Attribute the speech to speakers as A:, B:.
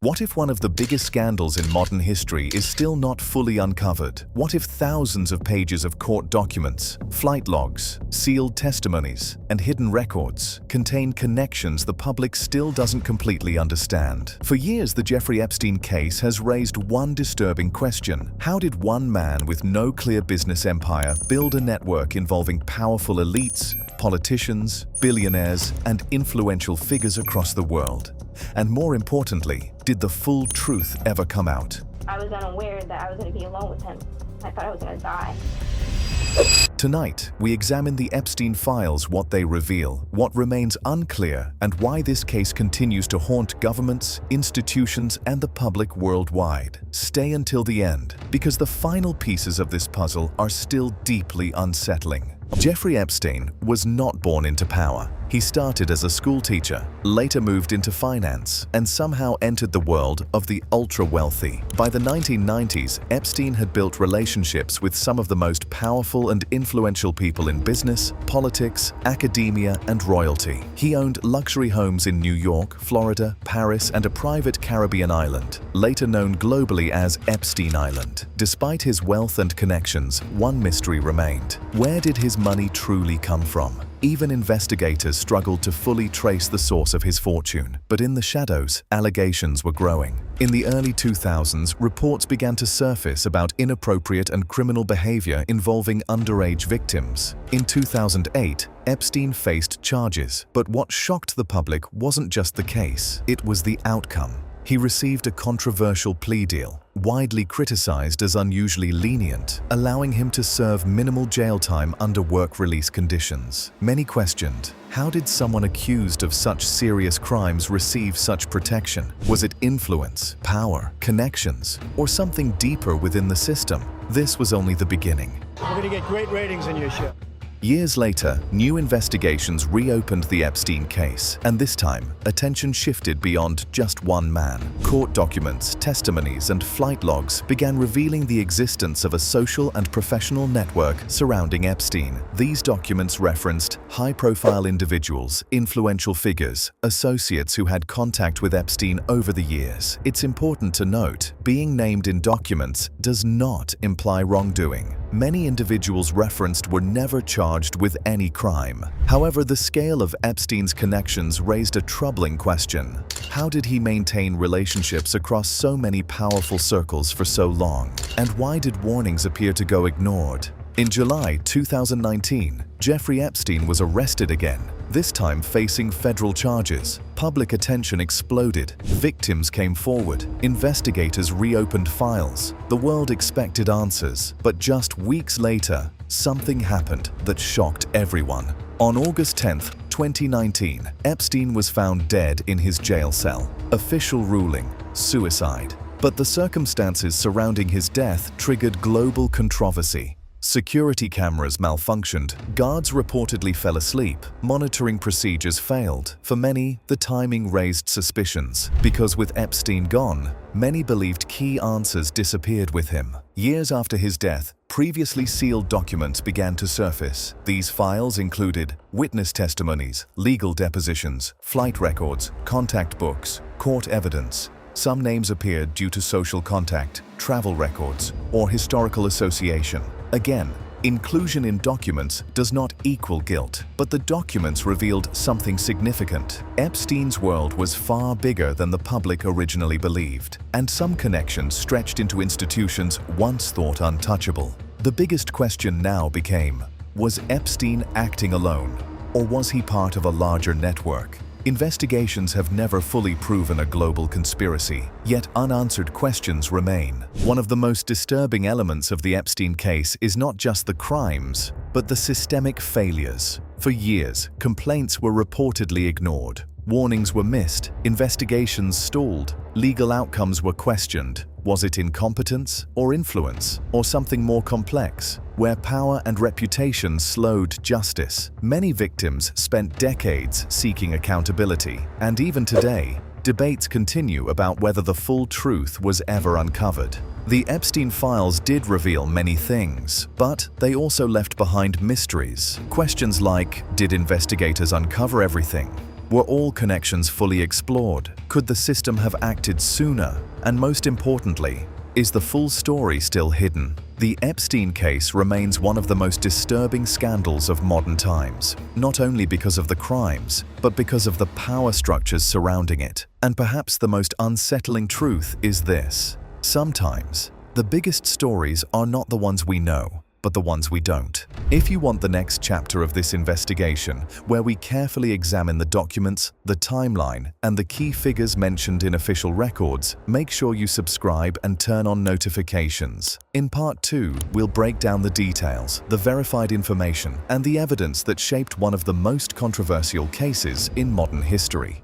A: What if one of the biggest scandals in modern history is still not fully uncovered? What if thousands of pages of court documents, flight logs, sealed testimonies, and hidden records contain connections the public still doesn't completely understand? For years, the Jeffrey Epstein case has raised one disturbing question. How did one man with no clear business empire build a network involving powerful elites, politicians, billionaires, and influential figures across the world? And more importantly, did the full truth ever come out?
B: I was unaware that I was going to be alone with him. I thought I was going to die.
A: Tonight, we examine the Epstein files, what they reveal, what remains unclear, and why this case continues to haunt governments, institutions, and the public worldwide. Stay until the end, because the final pieces of this puzzle are still deeply unsettling. Jeffrey Epstein was not born into power. He started as a school teacher, later moved into finance, and somehow entered the world of the ultra-wealthy. By the 1990s, Epstein had built relationships with some of the most powerful and influential people in business, politics, academia, and royalty. He owned luxury homes in New York, Florida, Paris, and a private Caribbean island, later known globally as Epstein Island. Despite his wealth and connections, one mystery remained. Where did his money truly come from? Even investigators struggled to fully trace the source of his fortune. But in the shadows, allegations were growing. In the early 2000s, reports began to surface about inappropriate and criminal behavior involving underage victims. In 2008, Epstein faced charges. But what shocked the public wasn't just the case, it was the outcome. He received a controversial plea deal, widely criticized as unusually lenient, allowing him to serve minimal jail time under work release conditions. Many questioned, how did someone accused of such serious crimes receive such protection? Was it influence, power, connections, or something deeper within the system? This was only the beginning.
C: We're going to get great ratings in your show.
A: Years later, new investigations reopened the Epstein case, and this time, attention shifted beyond just one man. Court documents, testimonies, and flight logs began revealing the existence of a social and professional network surrounding Epstein. These documents referenced high-profile individuals, influential figures, associates who had contact with Epstein over the years. It's important to note, being named in documents does not imply wrongdoing. Many individuals referenced were never charged with any crime. However, the scale of Epstein's connections raised a troubling question. How did he maintain relationships across so many powerful circles for so long? And why did warnings appear to go ignored? In July 2019, Jeffrey Epstein was arrested again, this time facing federal charges. Public attention exploded. Victims came forward. Investigators reopened files. The world expected answers. But just weeks later, something happened that shocked everyone. On August 10, 2019, Epstein was found dead in his jail cell. Official ruling: suicide. But the circumstances surrounding his death triggered global controversy. Security cameras malfunctioned, guards reportedly fell asleep, monitoring procedures failed. For many, the timing raised suspicions, because with Epstein gone, many believed key answers disappeared with him. Years after his death, previously sealed documents began to surface. These files included witness testimonies, legal depositions, flight records, contact books, court evidence. Some names appeared due to social contact, travel records, or historical association. Again, inclusion in documents does not equal guilt, but the documents revealed something significant. Epstein's world was far bigger than the public originally believed, and some connections stretched into institutions once thought untouchable. The biggest question now became, was Epstein acting alone, or was he part of a larger network? Investigations have never fully proven a global conspiracy, yet unanswered questions remain. One of the most disturbing elements of the Epstein case is not just the crimes, but the systemic failures. For years, complaints were reportedly ignored. Warnings were missed, investigations stalled, legal outcomes were questioned. Was it incompetence or influence, or something more complex, where power and reputation slowed justice? Many victims spent decades seeking accountability, and even today, debates continue about whether the full truth was ever uncovered. The Epstein files did reveal many things, but they also left behind mysteries. Questions like, did investigators uncover everything? Were all connections fully explored? Could the system have acted sooner? And most importantly, is the full story still hidden? The Epstein case remains one of the most disturbing scandals of modern times, not only because of the crimes, but because of the power structures surrounding it. And perhaps the most unsettling truth is this: sometimes, the biggest stories are not the ones we know, but the ones we don't. If you want the next chapter of this investigation, where we carefully examine the documents, the timeline, and the key figures mentioned in official records, make sure you subscribe and turn on notifications. In Part 2, we'll break down the details, the verified information, and the evidence that shaped one of the most controversial cases in modern history.